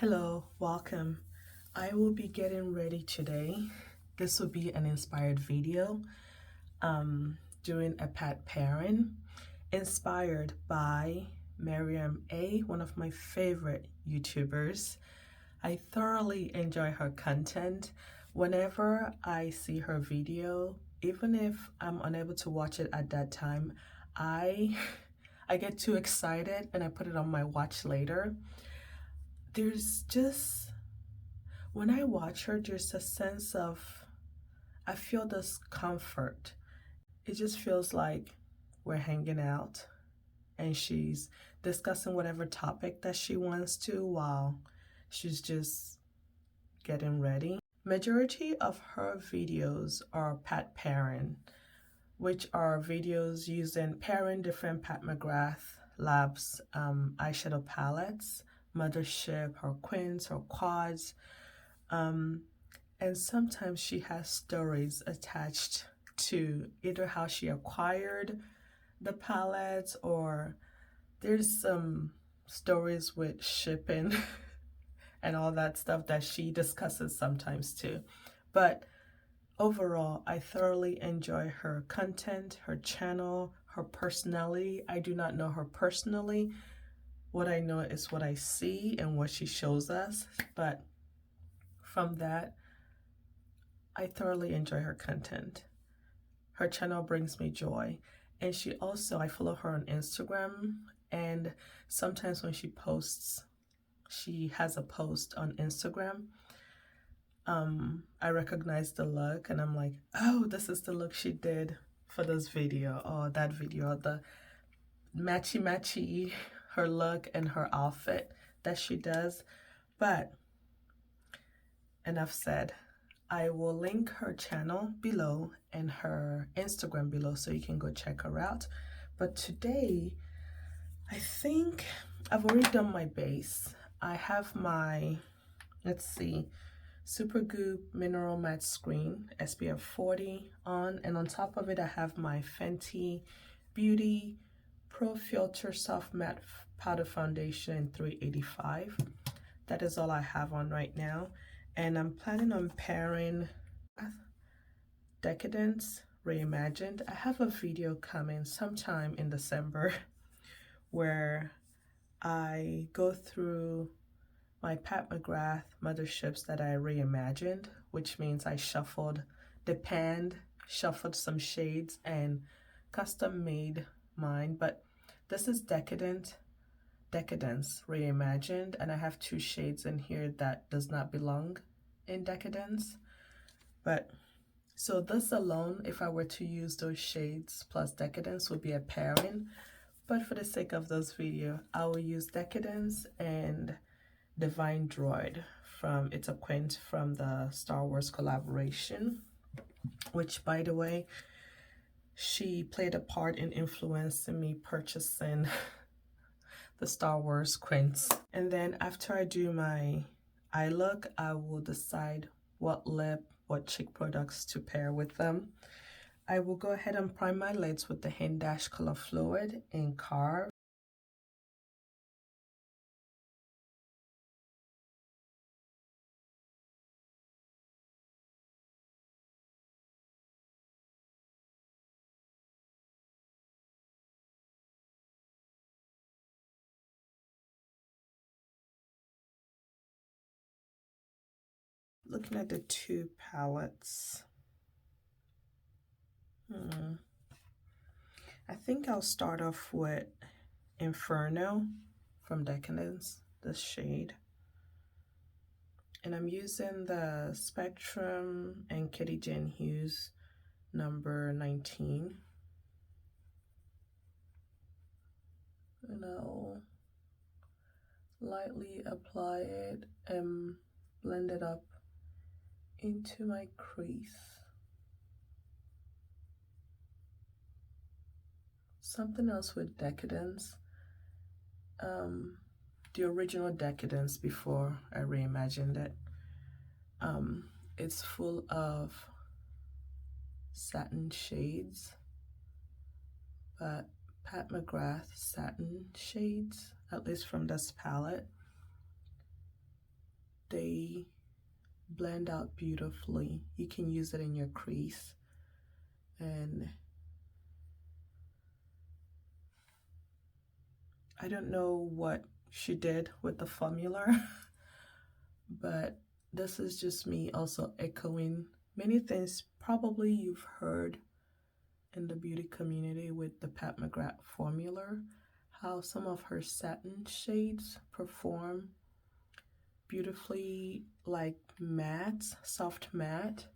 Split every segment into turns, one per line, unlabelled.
Hello, welcome. I will be getting ready today. This will be an inspired video doing a pet pairing inspired by Miriam A, one of my favorite YouTubers. I thoroughly enjoy her content. Whenever I see her video, even if I'm unable to watch it at that time, I I get too excited and I put it on my watch later. There's just when I watch her, there's a sense of, I feel this comfort. It just feels like we're hanging out and she's discussing whatever topic that she wants to while she's just getting ready. Majority of her videos are pet pairing, which are videos using pairing different Pat McGrath Labs eyeshadow palettes, Mothership, her quins, her quads, and sometimes she has stories attached to either how she acquired the palettes, or there's some stories with shipping and all that stuff that she discusses sometimes too. But overall, I thoroughly enjoy her content, her channel, her personality. I do not know her personally. What I know is what I see and what she shows us. But from that, I thoroughly enjoy her content. Her channel brings me joy. And she also, I follow her on Instagram, and sometimes when she posts, she has a post on Instagram, I recognize the look and I'm like, oh, this is the look she did for this video or that video, the matchy her look and her outfit that she does. But enough said. I will link her channel below and her Instagram below so you can go check her out. But today, I think I've already done my base. I have my, let's see, Supergoop Mineral Matte Screen SPF 40 on, and on top of it I have my Fenty Beauty Pro Filter Soft Matte Powder Foundation in 385. That is all I have on right now. And I'm planning on pairing Decadence Reimagined. I have a video coming sometime in December where I go through my Pat McGrath motherships that I reimagined, which means I shuffled the pan, shuffled some shades, and custom made mine. But this is Decadence Reimagined, and I have two shades in here that does not belong in Decadence. But so this alone, if I were to use those shades plus Decadence, would be a pairing. But for the sake of this video, I will use Decadence and Divine Droid from It's a Quint from the Star Wars collaboration, which, by the way, she played a part in influencing me purchasing the Star Wars quints. And then after I do my eye look, I will decide what lip, what cheek products to pair with them. I will go ahead and prime my lids with the Hindash Color Fluid in Carve. Looking at the two palettes, I think I'll start off with Inferno from Decadence, this shade. And I'm using the Spectrum and Kitty Jane Hughes number 19. And I'll lightly apply it and blend it up into my crease. Something else with Decadence, the original Decadence before I reimagined it, it's full of satin shades, but Pat McGrath satin shades, at least from this palette. they blend out beautifully. You can use it in your crease, and I don't know what she did with the formula, but this is just me also echoing many things probably you've heard in the beauty community with the Pat McGrath formula, how some of her satin shades perform beautifully like matte, soft matte,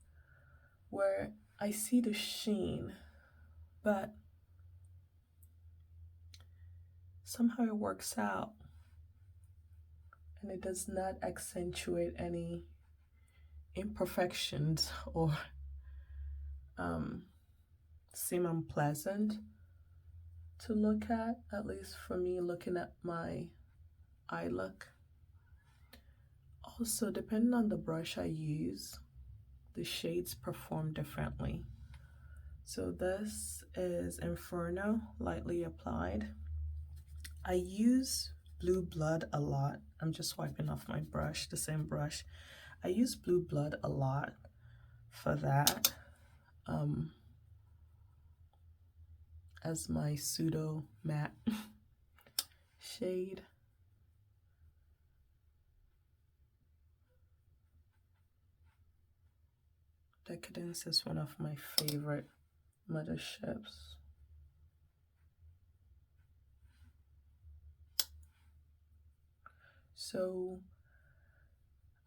where I see the sheen, but somehow it works out and it does not accentuate any imperfections or seem unpleasant to look at least for me looking at my eye look. Also, depending on the brush I use, the shades perform differently. So this is Inferno Lightly Applied. I use Blue Blood a lot. I'm just wiping off my brush, the same brush. I use Blue Blood a lot for that. As my pseudo matte shade. Decadence is one of my favorite motherships. So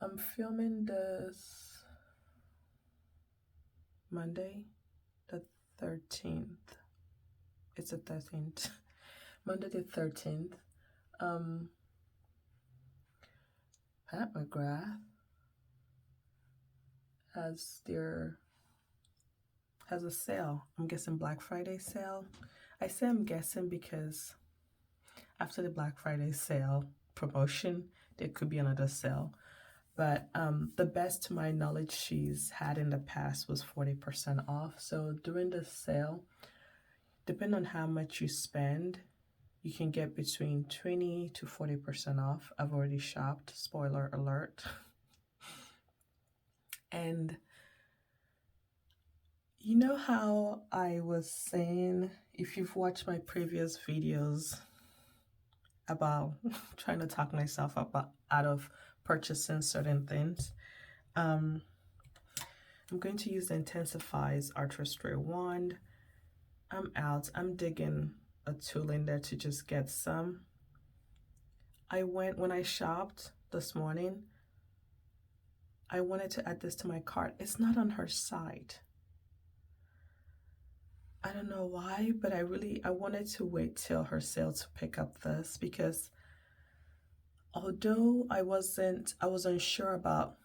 I'm filming this Monday the 13th. It's the 13th. Monday the 13th. Pat McGrath has a sale. I'm guessing Black Friday sale. I say I'm guessing because after the Black Friday sale promotion, there could be another sale. But the best to my knowledge she's had in the past was 40% off. So during the sale, depending on how much you spend, you can get between 20 to 40% off. I've already shopped, spoiler alert. And you know how I was saying, if you've watched my previous videos about trying to talk myself out of purchasing certain things, I'm going to use the Intensifies Artistry wand. I'm out. I'm digging a tool in there to just get some. When I shopped this morning, I wanted to add this to my cart. It's not on her site. I don't know why, but I wanted to wait till her sale to pick up this, because although I wasn't sure about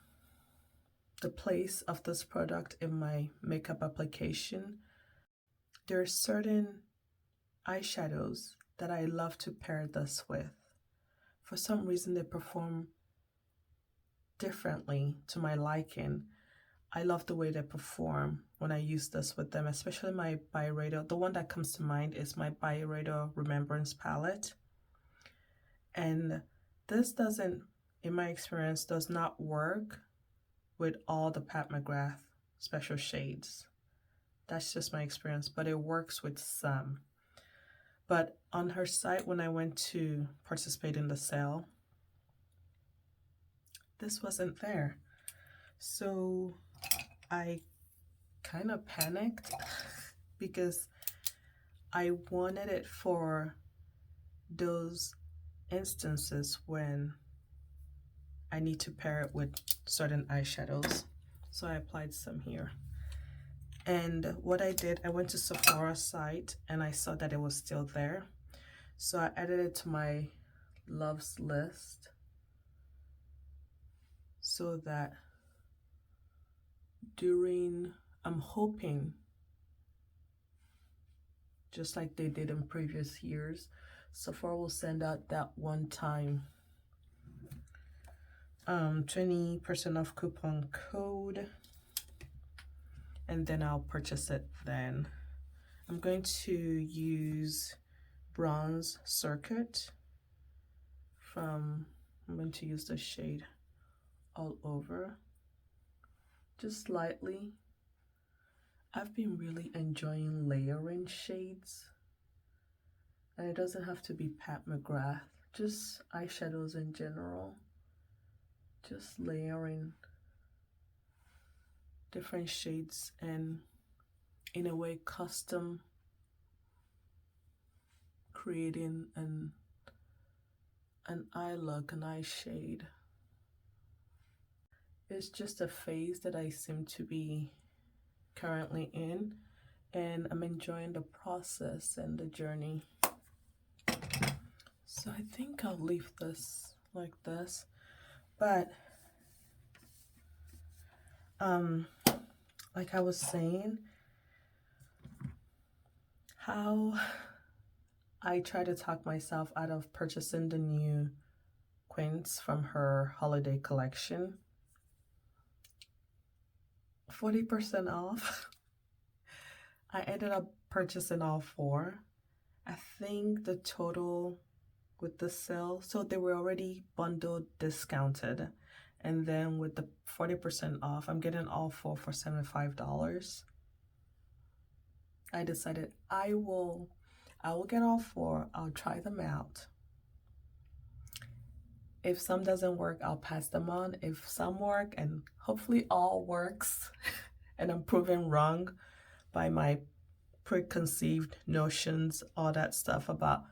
the place of this product in my makeup application, there are certain eyeshadows that I love to pair this with. For some reason, they perform differently to my liking. I love the way they perform when I use this with them, especially my Byredo. The one that comes to mind is my Byredo Remembrance palette. And this doesn't, in my experience, does not work with all the Pat McGrath special shades. That's just my experience, but it works with some. But on her site, when I went to participate in the sale, this wasn't there. So I kind of panicked because I wanted it for those instances when I need to pair it with certain eyeshadows. So I applied some here. And what I did, I went to Sephora's site and I saw that it was still there. So I added it to my loves list so that I'm hoping, just like they did in previous years, Sephora will send out that one-time 20% off coupon code, and then I'll purchase it then. I'm going to use Bronze Circuit I'm going to use the shade all over, just slightly. I've been really enjoying layering shades, and it doesn't have to be Pat McGrath, just eyeshadows in general, just layering different shades and in a way custom creating an eye look, an eye shade. It's just a phase that I seem to be currently in, and I'm enjoying the process and the journey. So I think I'll leave this like this, but like I was saying, how I try to talk myself out of purchasing the new Quince from her holiday collection. 40% off. I ended up purchasing all 4. I think the total with the sale, so they were already bundled, discounted, and then with the 40% off, I'm getting all 4 for $75. I decided I will get all 4. I'll try them out. If some doesn't work, I'll pass them on. If some work, and hopefully all works, and I'm proven wrong by my preconceived notions, all that stuff about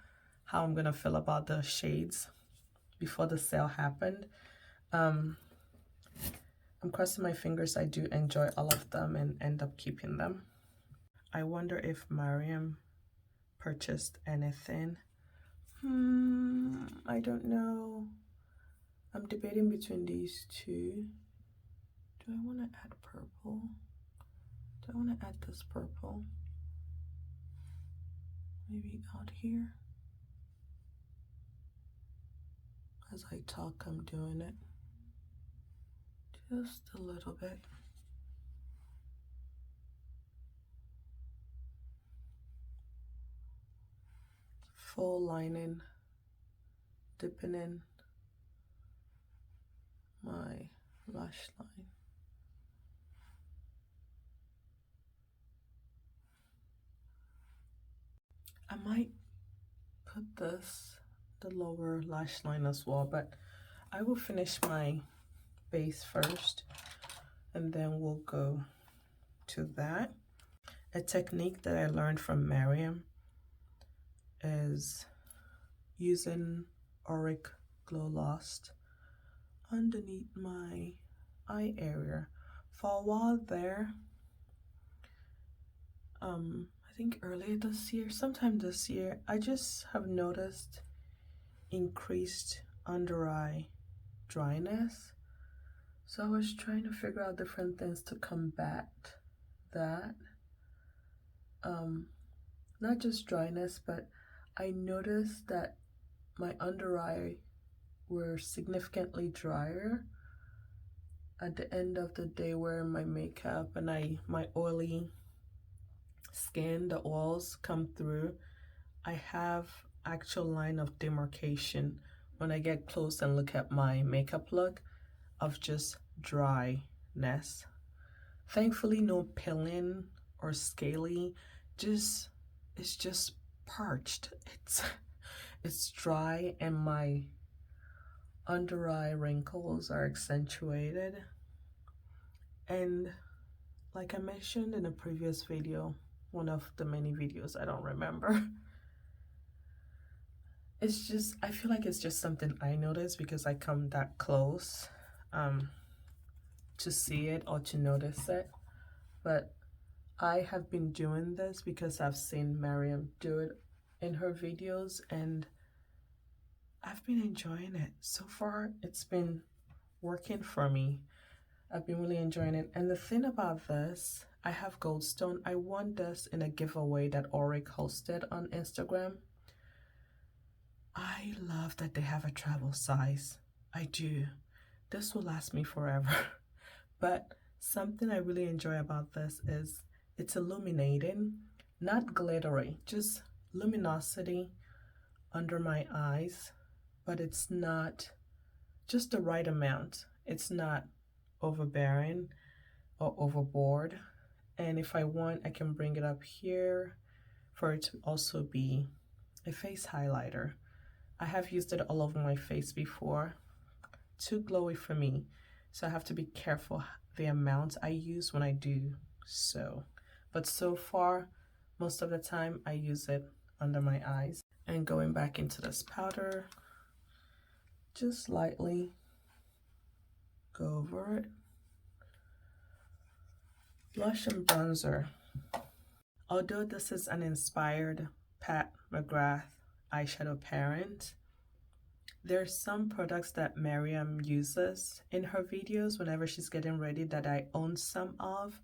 how I'm gonna feel about the shades before the sale happened. I'm crossing my fingers I do enjoy all of them and end up keeping them. I wonder if Mariam purchased anything. I don't know. I'm debating between these two. Do I want to add purple? Do I want to add this purple? Maybe out here? As I talk, I'm doing it. Just a little bit. Full lining, dipping in my lash line. I might put the lower lash line as well, but I will finish my base first and then we'll go to that. A technique that I learned from Mariam is using Auric Glow Lost underneath my eye area. For a while there, I think earlier this year, sometime this year, I just have noticed increased under eye dryness. So I was trying to figure out different things to combat that. Not just dryness, but I noticed that my under eye were significantly drier at the end of the day wearing my makeup, and my oily skin, the oils come through. I have actual line of demarcation when I get close and look at my makeup look of just dryness. Thankfully no peeling or scaly, it's just parched. It's dry, and my under eye wrinkles are accentuated. And like I mentioned in a previous video, one of the many videos, I don't remember, it's just, I feel like it's just something I noticed because I come that close to see it or to notice it. But I have been doing this because I've seen Mariam do it in her videos, and I've been enjoying it. So far, it's been working for me. I've been really enjoying it. And the thing about this, I have Goldstone. I won this in a giveaway that Auric hosted on Instagram. I love that they have a travel size. I do. This will last me forever. But something I really enjoy about this is it's illuminating, not glittery, just luminosity under my eyes, but it's not just the right amount. It's not overbearing or overboard. And if I want, I can bring it up here for it to also be a face highlighter. I have used it all over my face before. Too glowy for me, so I have to be careful the amount I use when I do so. But so far, most of the time I use it under my eyes. And going back into this powder, just lightly go over it. Blush and bronzer. Although this is an inspired Pat McGrath eyeshadow parent, there's some products that Miriam uses in her videos whenever she's getting ready that I own some of,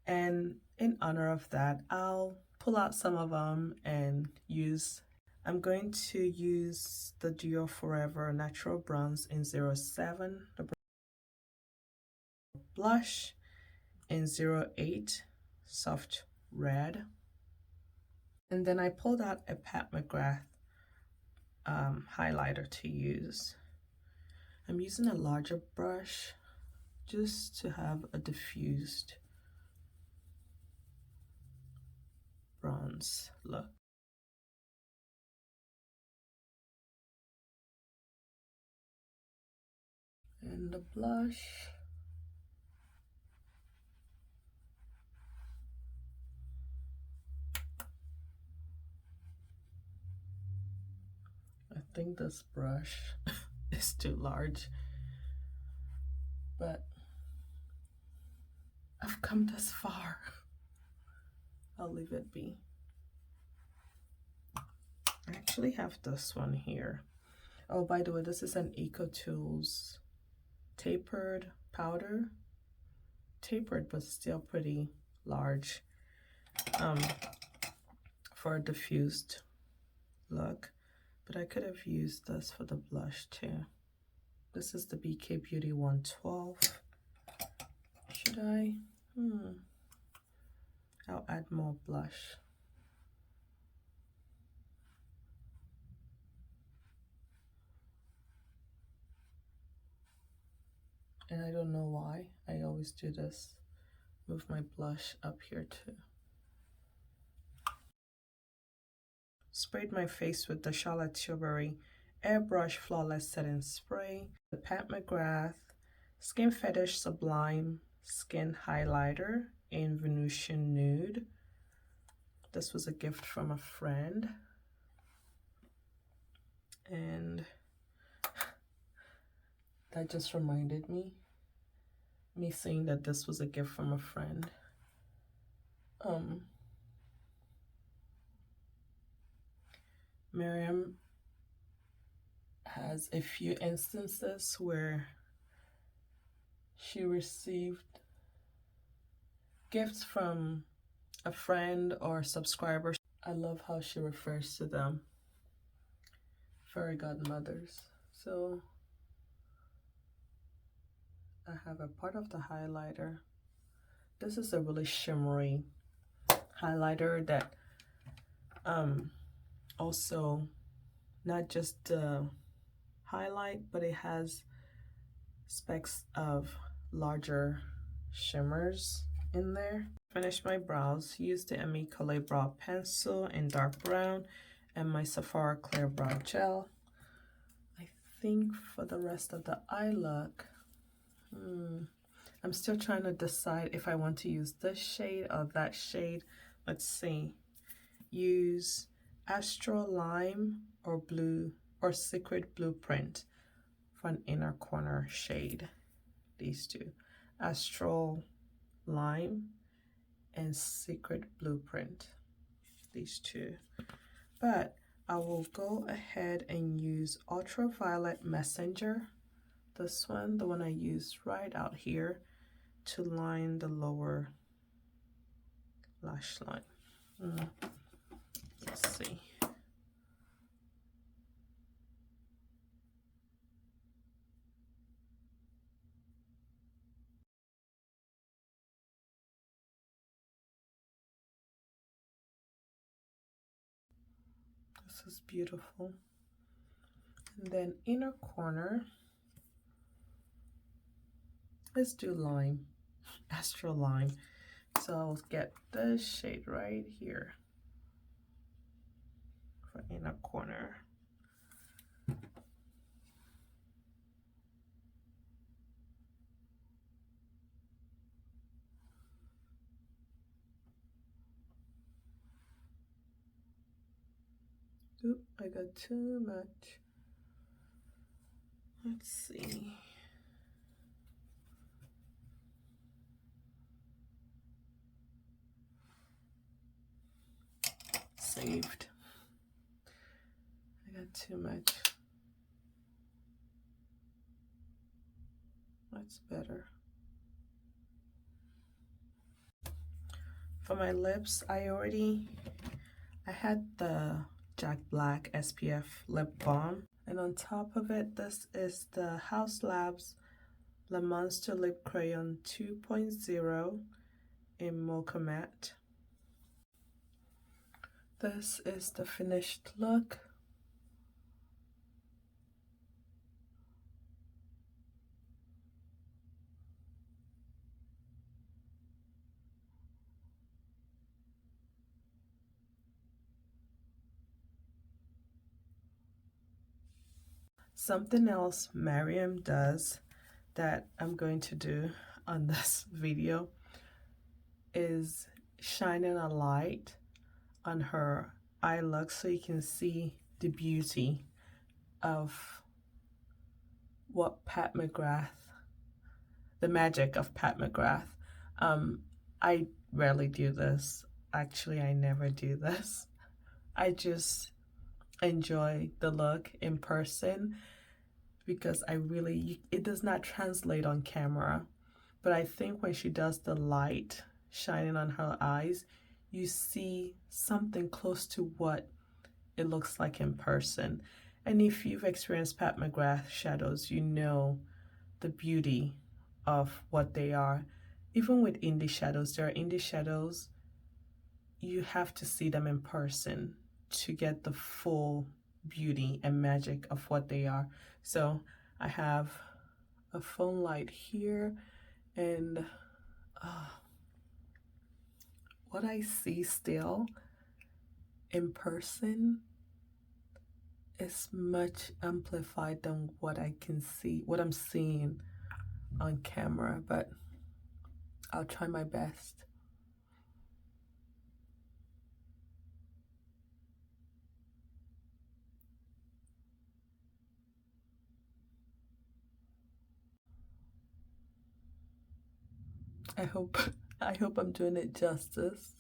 and in honor of that, I'll pull out some of them and use. I'm going to use the Duo Forever Natural Bronze in 07, the blush in 08 Soft Red, and then I pulled out a Pat McGrath highlighter to use. I'm using a larger brush just to have a diffused bronze look. And the blush, I think this brush is too large, but I've come this far. I'll leave it be. I actually have this one here. Oh, by the way, this is an EcoTools tapered powder. Tapered, but still pretty large for a diffused look. But I could have used this for the blush too. This is the BK Beauty 112. Should I? I'll add more blush. And I don't know why. I always do this. Move my blush up here too. Sprayed my face with the Charlotte Tilbury Airbrush Flawless Setting Spray, the Pat McGrath Skin Fetish Sublime Skin Highlighter in Venusian Nude. This was a gift from a friend. And that just reminded me saying that this was a gift from a friend. Miriam has a few instances where she received gifts from a friend or subscriber. I love how she refers to them, fairy godmothers. So I have a part of the highlighter. This is a really shimmery highlighter that also not just the highlight, but it has specks of larger shimmers in there. Finished my brows, used the Emi Color Brow Pencil in dark brown and my Sephora Clear Brow Gel. I think for the rest of the eye look, I'm still trying to decide if I want to use this shade or that shade. Let's see. Use Astral Lime or Blue or Secret Blueprint for an inner corner shade. These two, Astral Lime and Secret Blueprint, these two. But I will go ahead and use Ultraviolet Messenger, this one, the one I used right out here, to line the lower lash line. Let's see. This is beautiful. And then inner corner, let's do lime, Astral Lime. So I'll get this shade right here for inner corner. Oop, I got too much. Let's see. Saved. I got too much. That's better. For my lips, I had the Jack Black SPF lip balm, and on top of it, this is the Haus Labs Le Monster Lip Crayon 2.0 in Mocha Matte. This is the finished look. Something else Mariam does that I'm going to do on this video is shining a light on her eye look so you can see the beauty of what Pat McGrath, the magic of Pat McGrath. I rarely do this. Actually, I never do this. I just enjoy the look in person because it does not translate on camera. But I think when she does the light shining on her eyes, you see something close to what it looks like in person. And if you've experienced Pat McGrath shadows, you know the beauty of what they are. Even with indie shadows, there are indie shadows, you have to see them in person to get the full beauty and magic of what they are. So I have a phone light here, and what I see still in person is much amplified than what I can see, what I'm seeing on camera, but I'll try my best. I hope I'm doing it justice.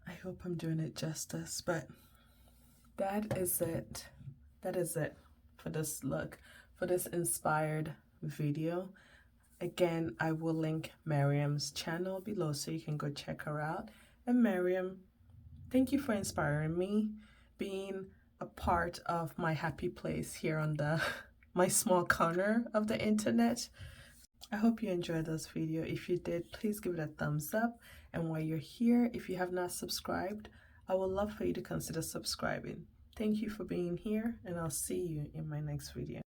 I hope I'm doing it justice, but that is it. That is it for this look, for this inspired video. Again, I will link Mariam's channel below so you can go check her out. And Mariam, thank you for inspiring me, being a part of my happy place here on my small corner of the internet. I hope you enjoyed this video. If you did, please give it a thumbs up. And while you're here, if you have not subscribed, I would love for you to consider subscribing. Thank you for being here, and I'll see you in my next video.